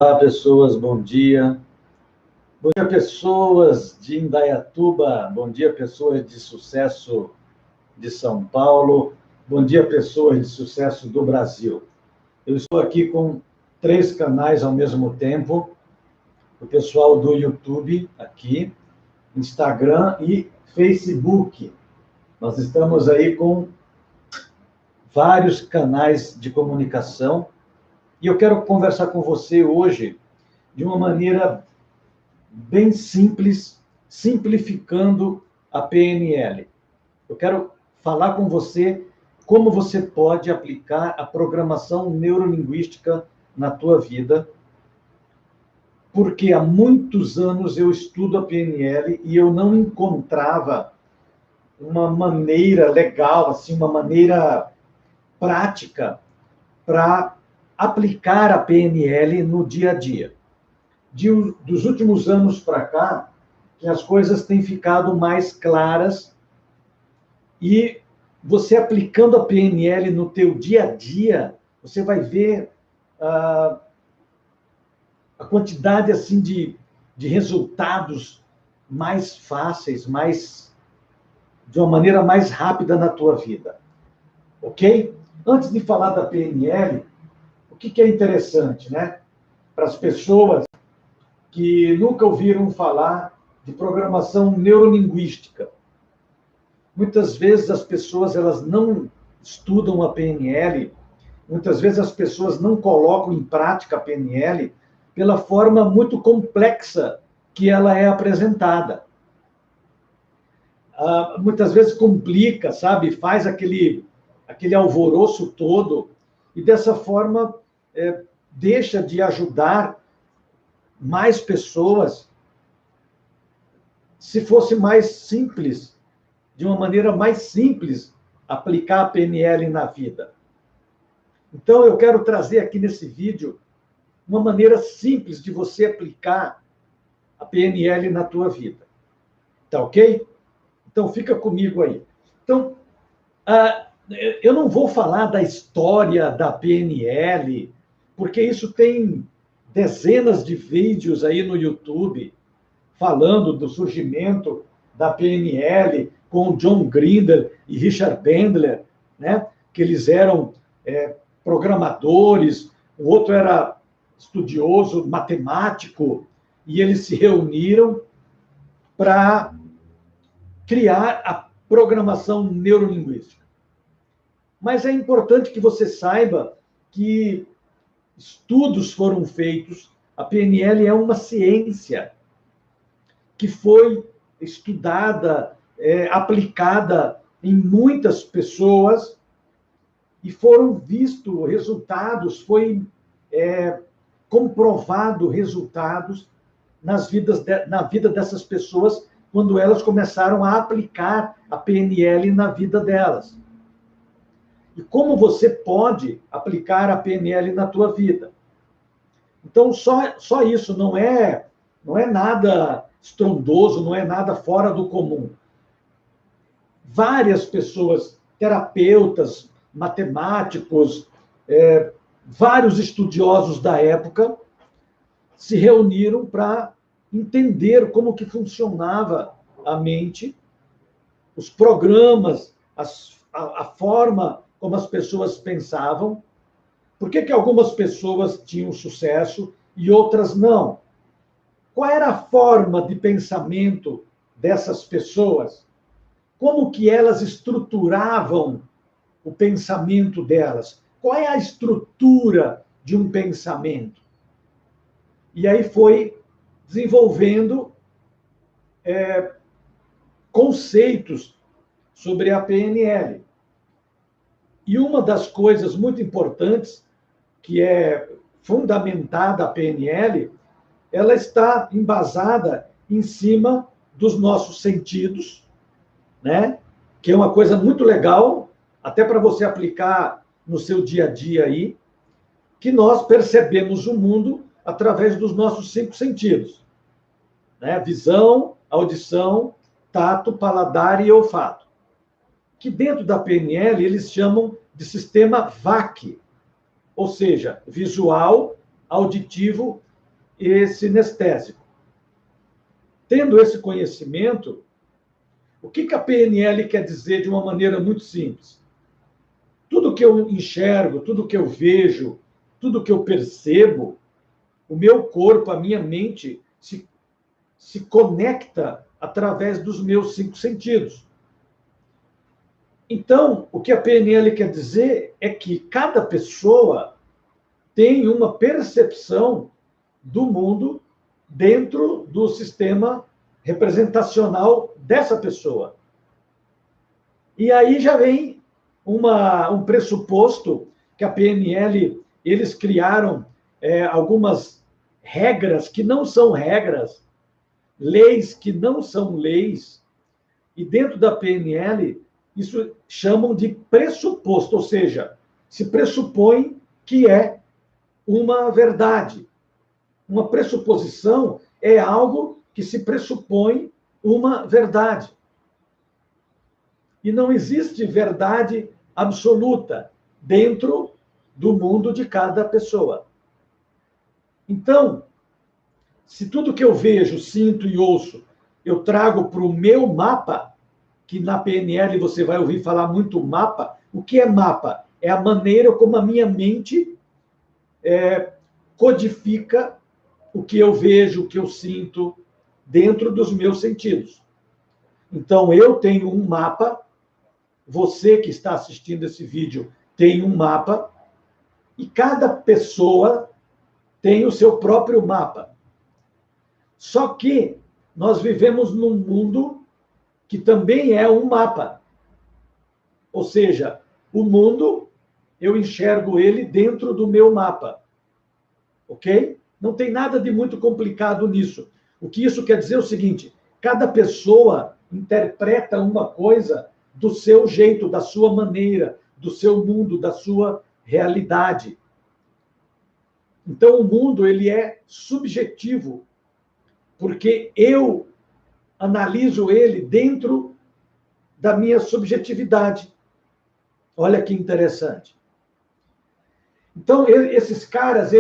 Olá, pessoas, bom dia. Bom dia, pessoas de Indaiatuba. Bom dia, pessoas de sucesso de São Paulo. Bom dia, pessoas de sucesso do Brasil. Eu estou aqui com 3 canais ao mesmo tempo. O pessoal do YouTube aqui, Instagram e Facebook. Nós estamos aí com vários canais de comunicação e eu quero conversar com você hoje de uma maneira bem simples, simplificando a PNL. Eu quero falar com você como você pode aplicar a programação neurolinguística na tua vida, porque há muitos anos eu estudo a PNL e eu não encontrava uma maneira legal, assim, uma maneira prática para aplicar a PNL no dia a dia. Dos últimos anos para cá, que as coisas têm ficado mais claras e você aplicando a PNL no teu dia a dia, você vai ver a quantidade assim de resultados mais fáceis, de uma maneira mais rápida na tua vida. Ok? Antes de falar da PNL, o que é interessante, né? Para as pessoas que nunca ouviram falar de programação neurolinguística. Muitas vezes as pessoas elas não estudam a PNL, muitas vezes as pessoas não colocam em prática a PNL pela forma muito complexa que ela é apresentada. Muitas vezes complica, sabe? Faz aquele alvoroço todo e dessa forma deixa de ajudar mais pessoas se fosse mais simples, de uma maneira mais simples, aplicar a PNL na vida. Então, eu quero trazer aqui nesse vídeo uma maneira simples de você aplicar a PNL na tua vida. Tá ok? Então, fica comigo aí. Então, eu não vou falar da história da PNL, porque isso tem dezenas de vídeos aí no YouTube falando do surgimento da PNL com John Grinder e Richard Bandler, né? Que eles eram programadores, o outro era estudioso, matemático, e eles se reuniram para criar a programação neurolinguística. Mas é importante que você saiba que estudos foram feitos, a PNL é uma ciência que foi estudada, aplicada em muitas pessoas e foram vistos resultados, foi comprovado resultados na vida dessas pessoas quando elas começaram a aplicar a PNL na vida delas. E como você pode aplicar a PNL na tua vida? Então, só isso não é nada estrondoso, não é nada fora do comum. Várias pessoas, terapeutas, matemáticos, vários estudiosos da época se reuniram para entender como que funcionava a mente, os programas, a forma como as pessoas pensavam. Por que algumas pessoas tinham sucesso e outras não? Qual era a forma de pensamento dessas pessoas? Como que elas estruturavam o pensamento delas? Qual é a estrutura de um pensamento? E aí foi desenvolvendo conceitos sobre a PNL. E uma das coisas muito importantes, que é fundamentada a PNL, ela está embasada em cima dos nossos sentidos, né? Que é uma coisa muito legal, até para você aplicar no seu dia a dia aí, que nós percebemos o mundo através dos nossos 5 sentidos, né? Visão, audição, tato, paladar e olfato. Que dentro da PNL eles chamam de sistema VAC, ou seja, visual, auditivo, sinestésico. Tendo esse conhecimento, o que a PNL quer dizer de uma maneira muito simples? Tudo que eu enxergo, tudo que eu vejo, tudo que eu percebo, o meu corpo, a minha mente se conecta através dos meus 5 sentidos. Então, o que a PNL quer dizer é que cada pessoa tem uma percepção do mundo dentro do sistema representacional dessa pessoa. E aí já vem um pressuposto que a PNL, eles criaram algumas regras que não são regras, leis que não são leis, e dentro da PNL, isso chamam de pressuposto, ou seja, se pressupõe que é uma verdade. Uma pressuposição é algo que se pressupõe uma verdade. E não existe verdade absoluta dentro do mundo de cada pessoa. Então, se tudo que eu vejo, sinto e ouço, eu trago para o meu mapa, que na PNL você vai ouvir falar muito mapa. O que é mapa? É a maneira como a minha mente codifica o que eu vejo, o que eu sinto, dentro dos meus sentidos. Então, eu tenho um mapa, você que está assistindo esse vídeo tem um mapa, e cada pessoa tem o seu próprio mapa. Só que nós vivemos num mundo que também é um mapa. Ou seja, o mundo, eu enxergo ele dentro do meu mapa. Ok? Não tem nada de muito complicado nisso. O que isso quer dizer é o seguinte: cada pessoa interpreta uma coisa do seu jeito, da sua maneira, do seu mundo, da sua realidade. Então, o mundo ele é subjetivo, porque eu analiso ele dentro da minha subjetividade. Olha que interessante. Então, esses caras,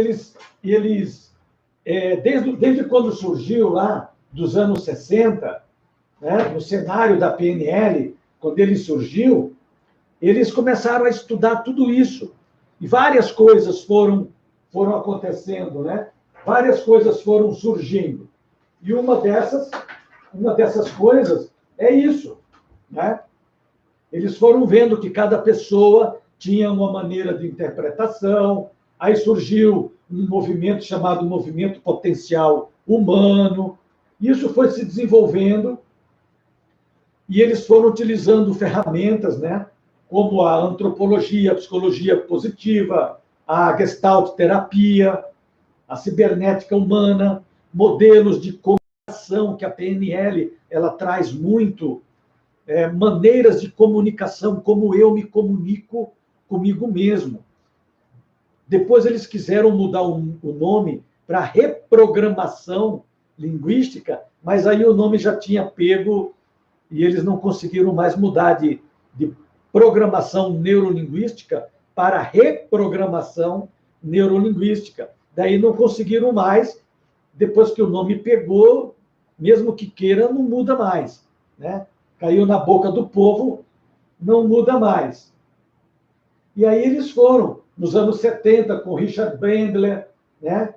desde quando surgiu lá, dos anos 60, né, no cenário da PNL, quando ele surgiu, eles começaram a estudar tudo isso. E várias coisas foram acontecendo, né? Várias coisas foram surgindo. E uma dessas coisas é isso, né? Eles foram vendo que cada pessoa tinha uma maneira de interpretação, aí surgiu um movimento chamado movimento potencial humano, isso foi se desenvolvendo, e eles foram utilizando ferramentas, né, como a antropologia, a psicologia positiva, a gestalt terapia, a cibernética humana, modelos de comunicação, que a PNL ela traz muito, maneiras de comunicação, como eu me comunico comigo mesmo. Depois eles quiseram mudar o nome para reprogramação linguística, mas aí o nome já tinha pego e eles não conseguiram mais mudar de programação neurolinguística para reprogramação neurolinguística. Daí não conseguiram mais, depois que o nome pegou, mesmo que queira, não muda mais, né? Caiu na boca do povo, não muda mais. E aí eles foram, nos anos 70, com Richard Bandler, né?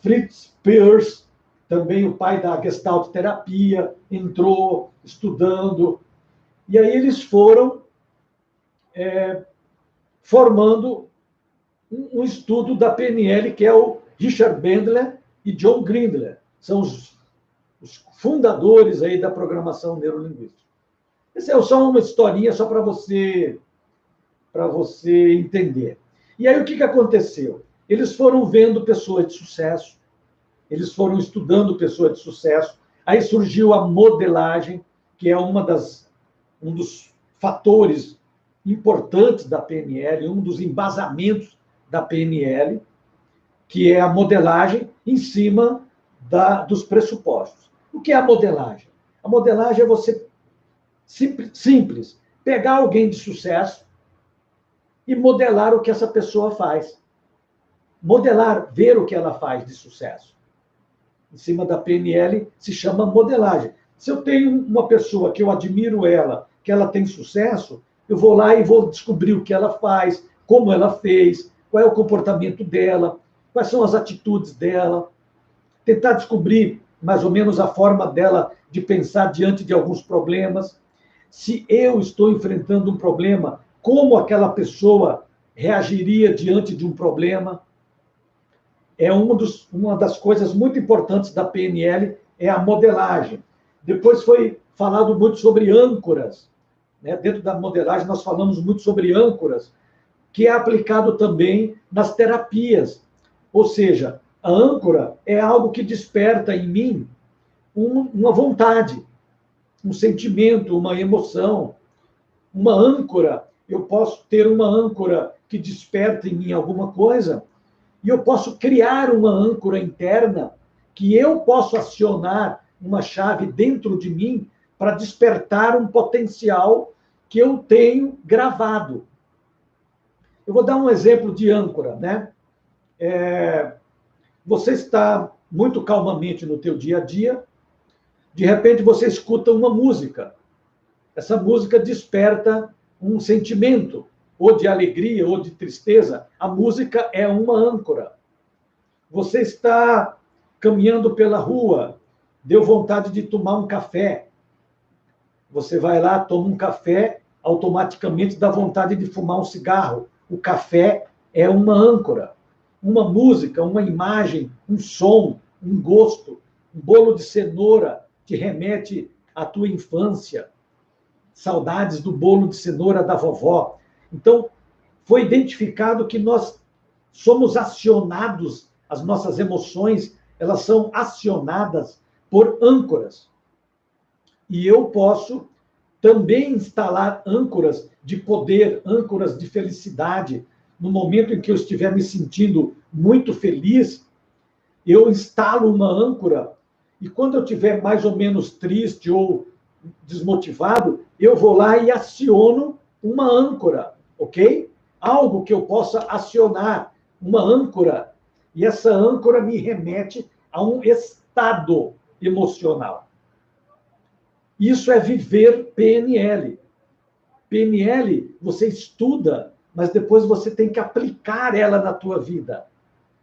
Fritz Perls, também o pai da Gestalt terapia, entrou estudando. E aí eles foram formando um estudo da PNL, que é o Richard Bandler e John Grindler. São os fundadores aí da programação neurolinguística. Essa é só uma historinha, só para você entender. E aí o que aconteceu? Eles foram vendo pessoas de sucesso, eles foram estudando pessoas de sucesso, aí surgiu a modelagem, que é um dos fatores importantes da PNL, um dos embasamentos da PNL, que é a modelagem em cima dos pressupostos. O que é a modelagem? A modelagem é você, simples, pegar alguém de sucesso e modelar o que essa pessoa faz. modelar, ver o que ela faz de sucesso. Em cima da PNL se chama modelagem. Se eu tenho uma pessoa que eu admiro ela, que ela tem sucesso, eu vou lá e vou descobrir o que ela faz, como ela fez, qual é o comportamento dela, quais são as atitudes dela, tentar descobrir mais ou menos a forma dela de pensar diante de alguns problemas. Se eu estou enfrentando um problema, como aquela pessoa reagiria diante de um problema. É uma das coisas muito importantes da PNL, é a modelagem. Depois foi falado muito sobre âncoras. Né? Dentro da modelagem, nós falamos muito sobre âncoras, que é aplicado também nas terapias. Ou seja, a âncora é algo que desperta em mim uma vontade, um sentimento, uma emoção. Uma âncora, eu posso ter uma âncora que desperta em mim alguma coisa, e eu posso criar uma âncora interna que eu posso acionar uma chave dentro de mim para despertar um potencial que eu tenho gravado. Eu vou dar um exemplo de âncora, né? Você está muito calmamente no teu dia a dia, de repente você escuta uma música. Essa música desperta um sentimento, ou de alegria, ou de tristeza. A música é uma âncora. Você está caminhando pela rua, deu vontade de tomar um café. Você vai lá, toma um café, automaticamente dá vontade de fumar um cigarro. O café é uma âncora. Uma música, uma imagem, um som, um gosto, um bolo de cenoura que remete à tua infância. Saudades do bolo de cenoura da vovó. Então, foi identificado que nós somos acionados, as nossas emoções, elas são acionadas por âncoras. E eu posso também instalar âncoras de poder, âncoras de felicidade. No momento em que eu estiver me sentindo muito feliz, eu instalo uma âncora, e quando eu estiver mais ou menos triste ou desmotivado, eu vou lá e aciono uma âncora, ok? Algo que eu possa acionar, uma âncora, e essa âncora me remete a um estado emocional. Isso é viver PNL. PNL, você estuda, mas depois você tem que aplicar ela na tua vida.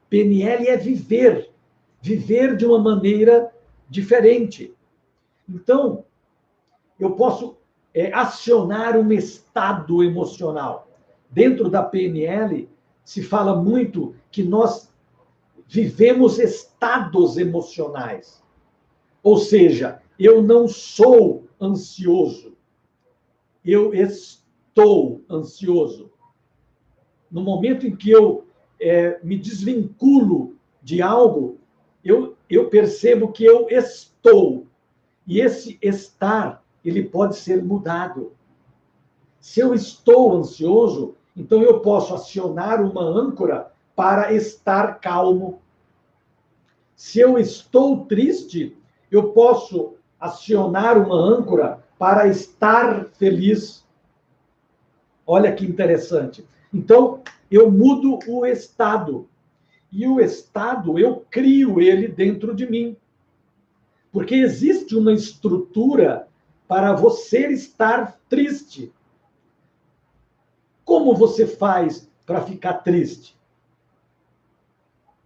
PNL é viver, viver de uma maneira diferente. Então, eu posso acionar um estado emocional. Dentro da PNL, se fala muito que nós vivemos estados emocionais. Ou seja, eu não sou ansioso, eu estou ansioso. No momento em que eu me desvinculo de algo, eu percebo que eu estou. E esse estar, ele pode ser mudado. Se eu estou ansioso, então eu posso acionar uma âncora para estar calmo. Se eu estou triste, eu posso acionar uma âncora para estar feliz. Olha que interessante. Então, eu mudo o estado. E o estado, eu crio ele dentro de mim. Porque existe uma estrutura para você estar triste. Como você faz para ficar triste?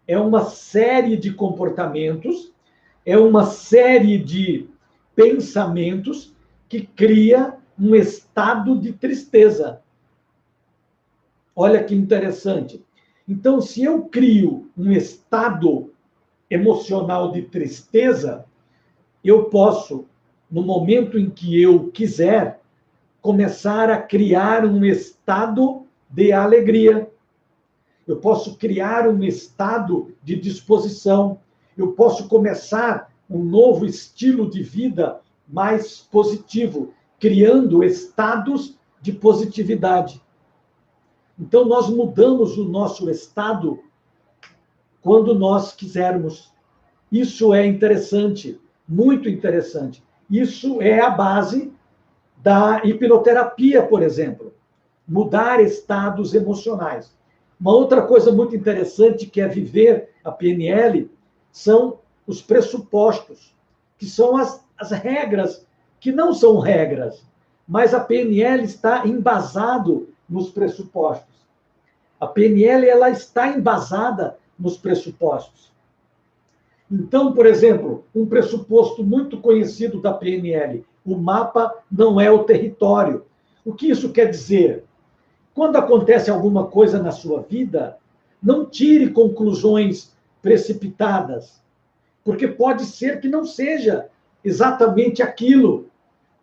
É uma série de comportamentos, é uma série de pensamentos que cria um estado de tristeza. Olha que interessante. Então, se eu crio um estado emocional de tristeza, eu posso, no momento em que eu quiser, começar a criar um estado de alegria. Eu posso criar um estado de disposição. Eu posso começar um novo estilo de vida mais positivo, criando estados de positividade. Então, nós mudamos o nosso estado quando nós quisermos. Isso é interessante, muito interessante. Isso é a base da hipnoterapia, por exemplo. Mudar estados emocionais. Uma outra coisa muito interessante que é viver a PNL são os pressupostos, que são as regras, que não são regras, mas a PNL está embasado nos pressupostos. A PNL ela está embasada nos pressupostos. Então, por exemplo, um pressuposto muito conhecido da PNL, o mapa não é o território. O que isso quer dizer? Quando acontece alguma coisa na sua vida, não tire conclusões precipitadas, porque pode ser que não seja exatamente aquilo,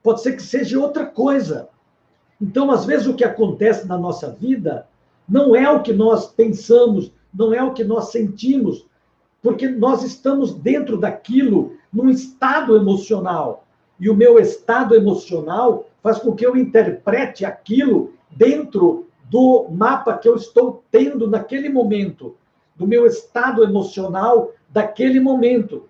pode ser que seja outra coisa. Então, às vezes, o que acontece na nossa vida não é o que nós pensamos, não é o que nós sentimos, porque nós estamos dentro daquilo num estado emocional. E o meu estado emocional faz com que eu interprete aquilo dentro do mapa que eu estou tendo naquele momento, do meu estado emocional daquele momento.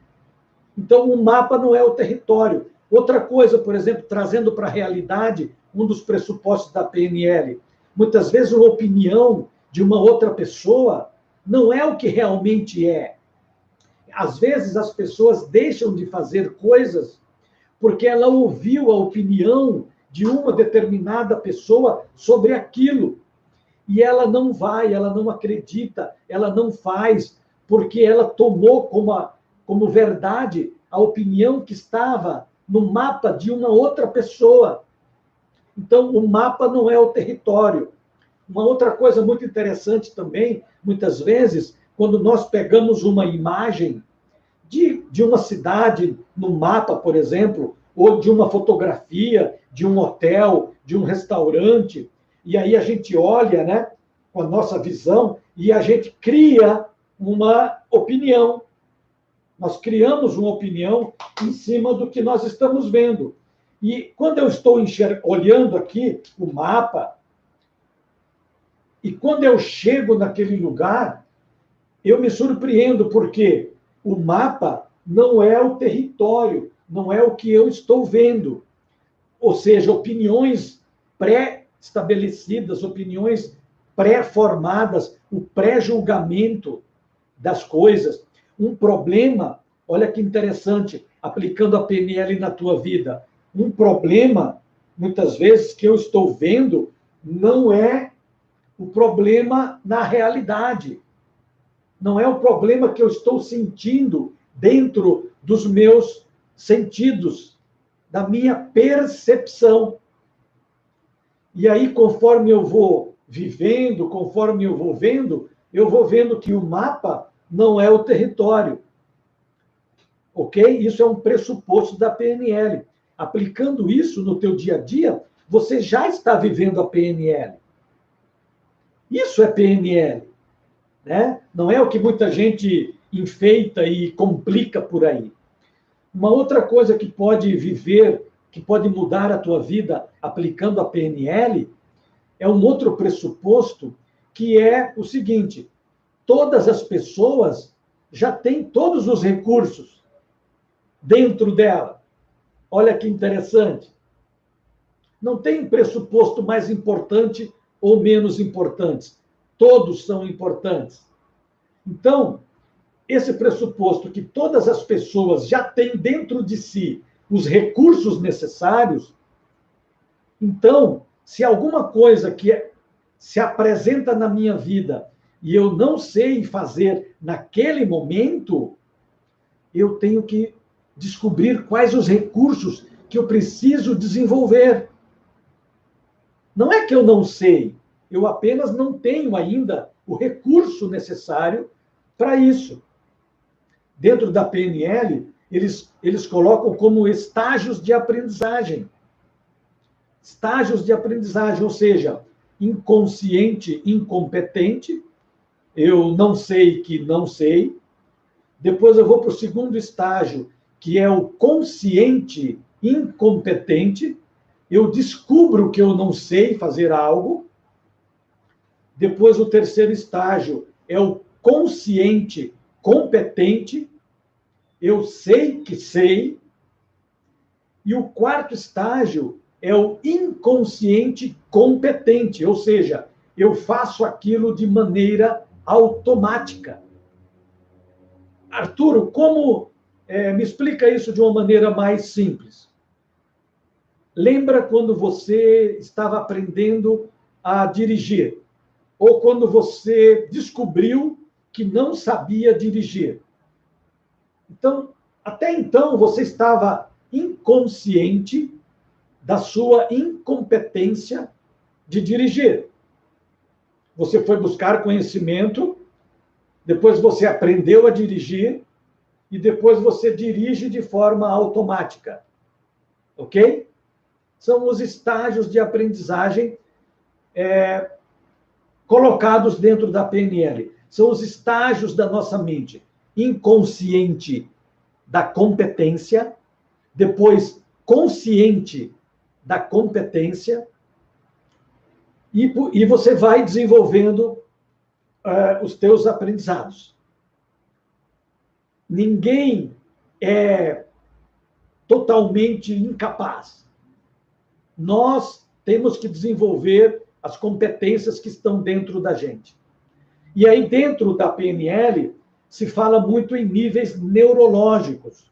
Então, o mapa não é o território. Outra coisa, por exemplo, trazendo para a realidade, um dos pressupostos da PNL, muitas vezes uma opinião de uma outra pessoa não é o que realmente é. Às vezes as pessoas deixam de fazer coisas porque ela ouviu a opinião de uma determinada pessoa sobre aquilo. E ela não vai, ela não acredita, ela não faz, porque ela tomou como verdade a opinião que estava no mapa de uma outra pessoa. Então, o mapa não é o território. Uma outra coisa muito interessante também, muitas vezes, quando nós pegamos uma imagem de uma cidade no mapa, por exemplo, ou de uma fotografia, de um hotel, de um restaurante, e aí a gente olha, né, com a nossa visão, e a gente cria uma opinião. Nós criamos uma opinião em cima do que nós estamos vendo. E quando eu estou olhando aqui o mapa, e quando eu chego naquele lugar, eu me surpreendo, porque o mapa não é o território, não é o que eu estou vendo. Ou seja, opiniões pré-estabelecidas, opiniões pré-formadas, o pré-julgamento das coisas. Um problema, olha que interessante, aplicando a PNL na tua vida, um problema, muitas vezes, que eu estou vendo, não é o problema na realidade. Não é o problema que eu estou sentindo dentro dos meus sentidos, da minha percepção. E aí, conforme eu vou vivendo, conforme eu vou vendo que o mapa não é o território. Ok? Isso é um pressuposto da PNL. Aplicando isso no teu dia a dia, você já está vivendo a PNL. Isso é PNL. Né? Não é o que muita gente enfeita e complica por aí. Uma outra coisa que pode viver, que pode mudar a tua vida aplicando a PNL, é um outro pressuposto, que é o seguinte: todas as pessoas já têm todos os recursos dentro dela. Olha que interessante. Não tem pressuposto mais importante ou menos importantes. Todos são importantes. Então, esse pressuposto que todas as pessoas já têm dentro de si os recursos necessários, então, se alguma coisa que se apresenta na minha vida e eu não sei fazer naquele momento, eu tenho que descobrir quais os recursos que eu preciso desenvolver. Não é que eu não sei, eu apenas não tenho ainda o recurso necessário para isso. Dentro da PNL, eles colocam como estágios de aprendizagem. Estágios de aprendizagem, ou seja, inconsciente, incompetente, eu não sei que não sei. Depois eu vou para o segundo estágio, que é o consciente incompetente. Eu descubro que eu não sei fazer algo. Depois o terceiro estágio é o consciente competente. Eu sei que sei. E o quarto estágio é o inconsciente competente, ou seja, eu faço aquilo de maneira automática. Arturo, como me explica isso de uma maneira mais simples? Lembra quando você estava aprendendo a dirigir? Ou quando você descobriu que não sabia dirigir? Então, até então, você estava inconsciente da sua incompetência de dirigir. Você foi buscar conhecimento, depois você aprendeu a dirigir e depois você dirige de forma automática. Ok? São os estágios de aprendizagem colocados dentro da PNL. São os estágios da nossa mente. Inconsciente da competência, depois consciente da competência, e você vai desenvolvendo os teus aprendizados. Ninguém é totalmente incapaz. Nós temos que desenvolver as competências que estão dentro da gente. E aí, dentro da PNL, se fala muito em níveis neurológicos.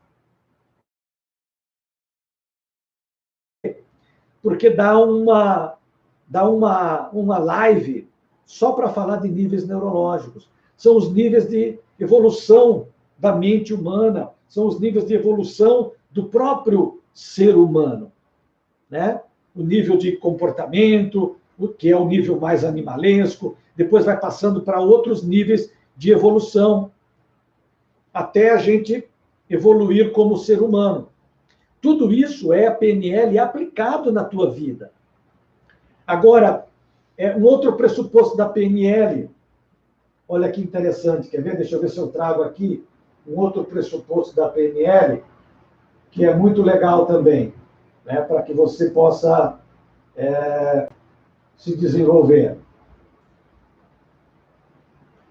Porque dá uma live só para falar de níveis neurológicos. São os níveis de evolução da mente humana, são os níveis de evolução do próprio ser humano, né? O nível de comportamento, que é o nível mais animalesco, depois vai passando para outros níveis de evolução, até a gente evoluir como ser humano. Tudo isso é a PNL aplicado na tua vida. Agora, um outro pressuposto da PNL, olha que interessante, quer ver? Deixa eu ver se eu trago aqui um outro pressuposto da PNL, que é muito legal também, né, para que você possa se desenvolver.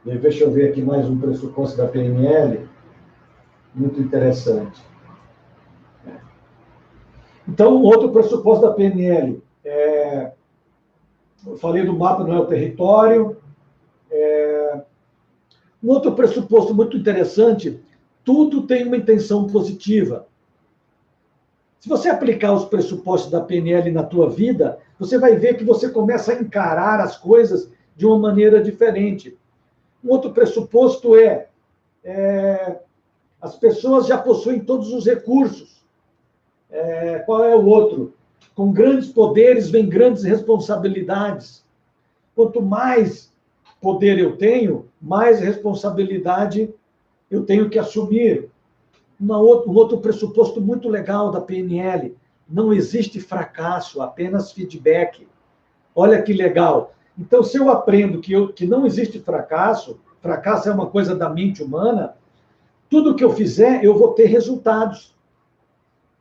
Deixa eu ver aqui mais um pressuposto da PNL, muito interessante. Então, outro pressuposto da PNL, eu falei do mapa, não é o território. Um outro pressuposto muito interessante, tudo tem uma intenção positiva. Se você aplicar os pressupostos da PNL na tua vida, você vai ver que você começa a encarar as coisas de uma maneira diferente. Um outro pressuposto as pessoas já possuem todos os recursos. Qual é o outro? Com grandes poderes vem grandes responsabilidades. Quanto mais poder eu tenho, mais responsabilidade eu tenho que assumir. Um outro pressuposto muito legal da PNL, não existe fracasso, apenas feedback. Olha que legal. Então, se eu aprendo que não existe fracasso, fracasso é uma coisa da mente humana, tudo que eu fizer, eu vou ter resultados.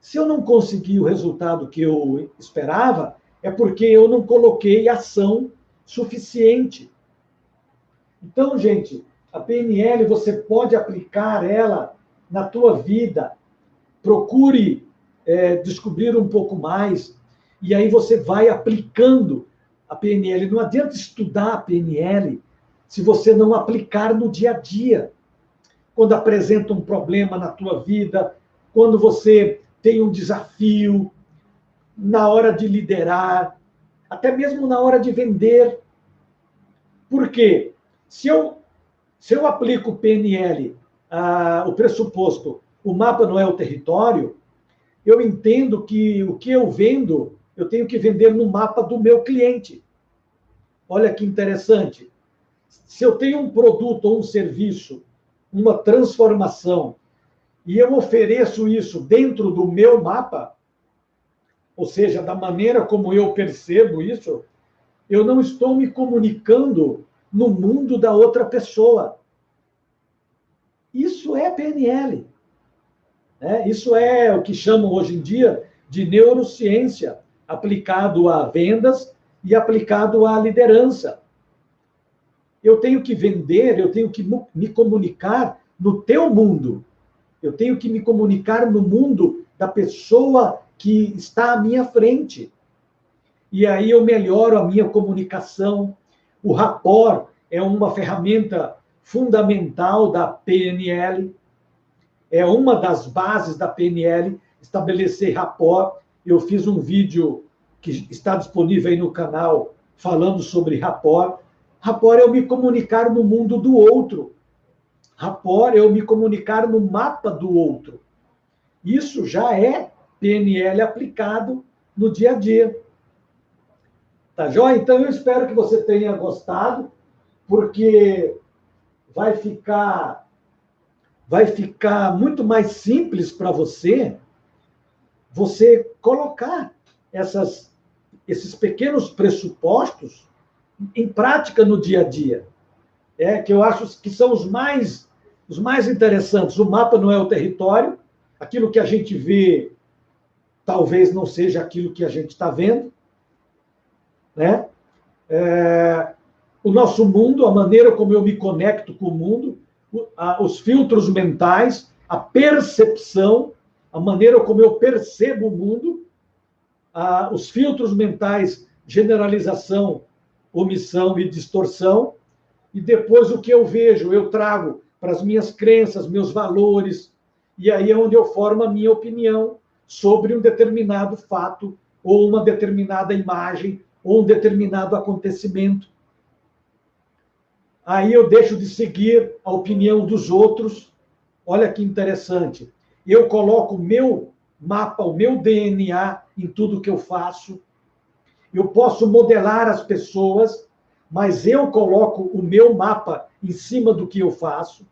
Se eu não conseguir o resultado que eu esperava, é porque eu não coloquei ação suficiente. Então, gente, a PNL, você pode aplicar ela na tua vida. Procure descobrir um pouco mais, e aí você vai aplicando a PNL. Não adianta estudar a PNL se você não aplicar no dia a dia. Quando apresenta um problema na tua vida, quando você tem um desafio, na hora de liderar, até mesmo na hora de vender. Por quê? Se eu aplico o PNL, o pressuposto, o mapa não é o território, eu entendo que o que eu vendo, eu tenho que vender no mapa do meu cliente. Olha que interessante. Se eu tenho um produto ou um serviço, uma transformação, e eu ofereço isso dentro do meu mapa, ou seja, da maneira como eu percebo isso, eu não estou me comunicando no mundo da outra pessoa. Isso é PNL. Isso é o que chamam hoje em dia de neurociência, aplicado a vendas e aplicado à liderança. Eu tenho que vender, eu tenho que me comunicar no teu mundo. Eu tenho que me comunicar no mundo da pessoa que está à minha frente. E aí eu melhoro a minha comunicação, O rapport é uma ferramenta fundamental da PNL, é uma das bases da PNL, estabelecer rapport. Eu fiz um vídeo que está disponível aí no canal falando sobre rapport. Rapport é eu me comunicar no mundo do outro. Rapport é eu me comunicar no mapa do outro. Isso já é PNL aplicado no dia a dia. Tá joia? Então, eu espero que você tenha gostado, porque vai ficar muito mais simples para você colocar esses pequenos pressupostos em prática no dia a dia. Que eu acho que são os mais interessantes. O mapa não é o território, aquilo que a gente vê talvez não seja aquilo que a gente está vendo, né? O nosso mundo, a maneira como eu me conecto com o mundo, os filtros mentais, a percepção, a maneira como eu percebo o mundo, os filtros mentais, generalização, omissão e distorção, e depois o que eu vejo, eu trago para as minhas crenças, meus valores, e aí é onde eu formo a minha opinião sobre um determinado fato, ou uma determinada imagem, ou um determinado acontecimento. Aí eu deixo de seguir a opinião dos outros. Olha que interessante. Eu coloco o meu mapa, o meu DNA em tudo que eu faço. Eu posso modelar as pessoas, mas eu coloco o meu mapa em cima do que eu faço.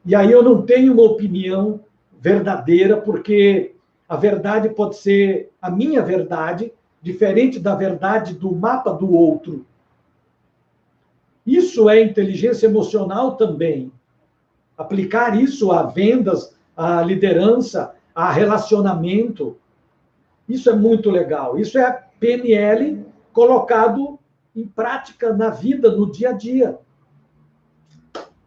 E aí eu não tenho uma opinião verdadeira, porque a verdade pode ser a minha verdade, diferente da verdade do mapa do outro. Isso é inteligência emocional também. Aplicar isso a vendas, a liderança, a relacionamento. Isso é muito legal. Isso é a PNL colocado em prática na vida, no dia a dia.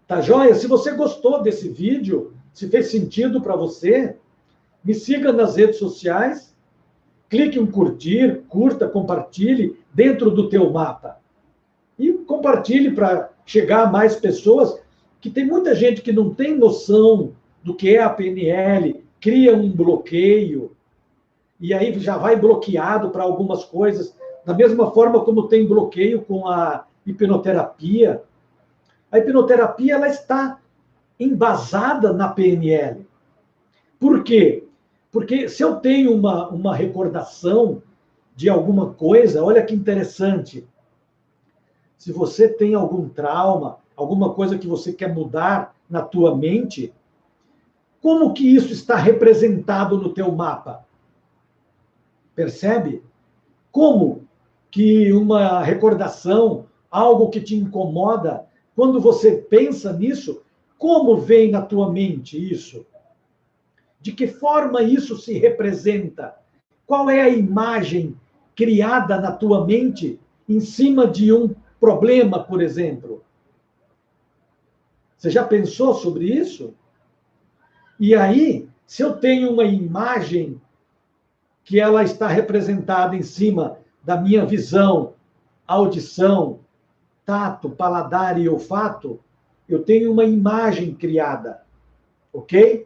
Tá joia? Se você gostou desse vídeo, se fez sentido para você, me siga nas redes sociais, clique em curtir, curta, compartilhe dentro do teu mapa. E compartilhe para chegar a mais pessoas, que tem muita gente que não tem noção do que é a PNL, cria um bloqueio, e aí já vai bloqueado para algumas coisas, da mesma forma como tem bloqueio com a hipnoterapia. A hipnoterapia ela está embasada na PNL. Por quê? Porque se eu tenho uma recordação de alguma coisa, olha que interessante. Se você tem algum trauma, alguma coisa que você quer mudar na tua mente, como que isso está representado no teu mapa? Percebe? Como que uma recordação, algo que te incomoda, quando você pensa nisso, como vem na tua mente isso? De que forma isso se representa? Qual é a imagem criada na tua mente em cima de um problema, por exemplo? Você já pensou sobre isso? E aí, se eu tenho uma imagem que ela está representada em cima da minha visão, audição, tato, paladar e olfato, eu tenho uma imagem criada, ok?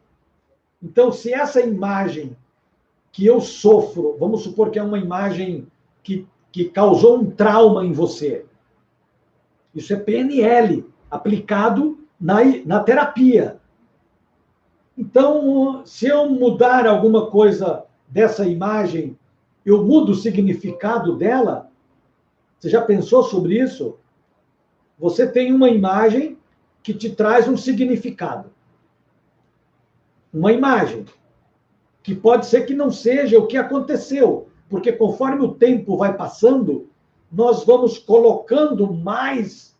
Então, se essa imagem que eu sofro, vamos supor que é uma imagem que causou um trauma em você, isso é PNL, aplicado na terapia. Então, se eu mudar alguma coisa dessa imagem, eu mudo o significado dela? Você já pensou sobre isso? Você tem uma imagem que te traz um significado. Uma imagem que pode ser que não seja o que aconteceu, porque conforme o tempo vai passando, nós vamos colocando mais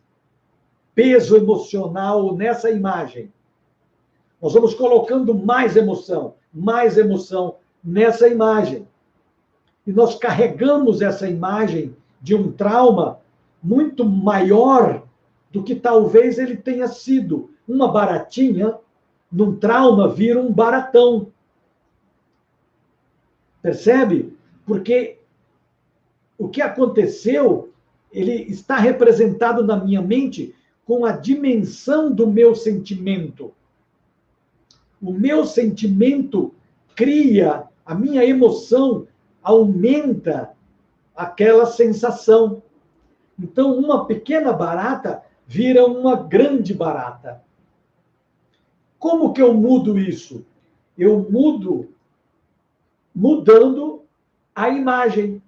peso emocional nessa imagem. Nós vamos colocando mais emoção nessa imagem. E nós carregamos essa imagem de um trauma muito maior do que talvez ele tenha sido. Uma baratinha, num trauma, vira um baratão. Percebe? Porque o que aconteceu ele está representado na minha mente com a dimensão do meu sentimento. O meu sentimento cria, a minha emoção aumenta aquela sensação. Então, uma pequena barata vira uma grande barata. Como que eu mudo isso? Eu mudo mudando a imagem,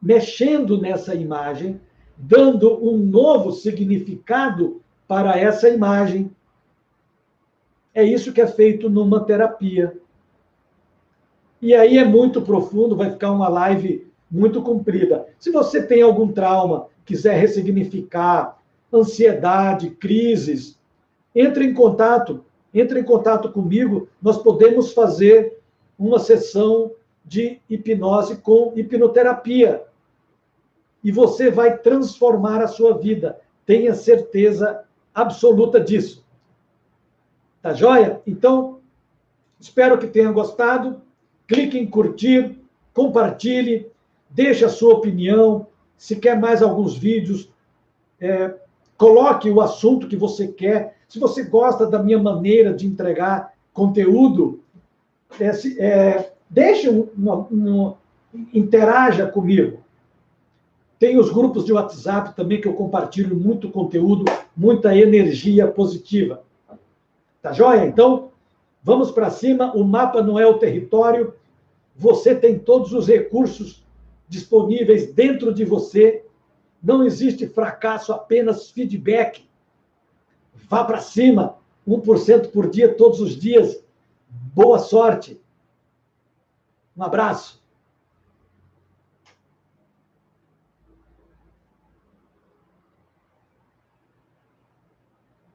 mexendo nessa imagem, dando um novo significado para essa imagem. É isso que é feito numa terapia. E aí é muito profundo, vai ficar uma live muito comprida. Se você tem algum trauma, quiser ressignificar, ansiedade, crises, entre em contato comigo, nós podemos fazer uma sessão de hipnose com hipnoterapia. E você vai transformar a sua vida. Tenha certeza absoluta disso. Tá joia? Então, espero que tenha gostado. Clique em curtir, compartilhe, deixe a sua opinião. Se quer mais alguns vídeos, coloque o assunto que você quer. Se você gosta da minha maneira de entregar conteúdo, deixe interaja comigo. Tem os grupos de WhatsApp também, que eu compartilho muito conteúdo, muita energia positiva. Tá joia? Então, vamos para cima. O mapa não é o território. Você tem todos os recursos disponíveis dentro de você. Não existe fracasso, apenas feedback. Vá para cima. 1% por dia, todos os dias. Boa sorte. Um abraço.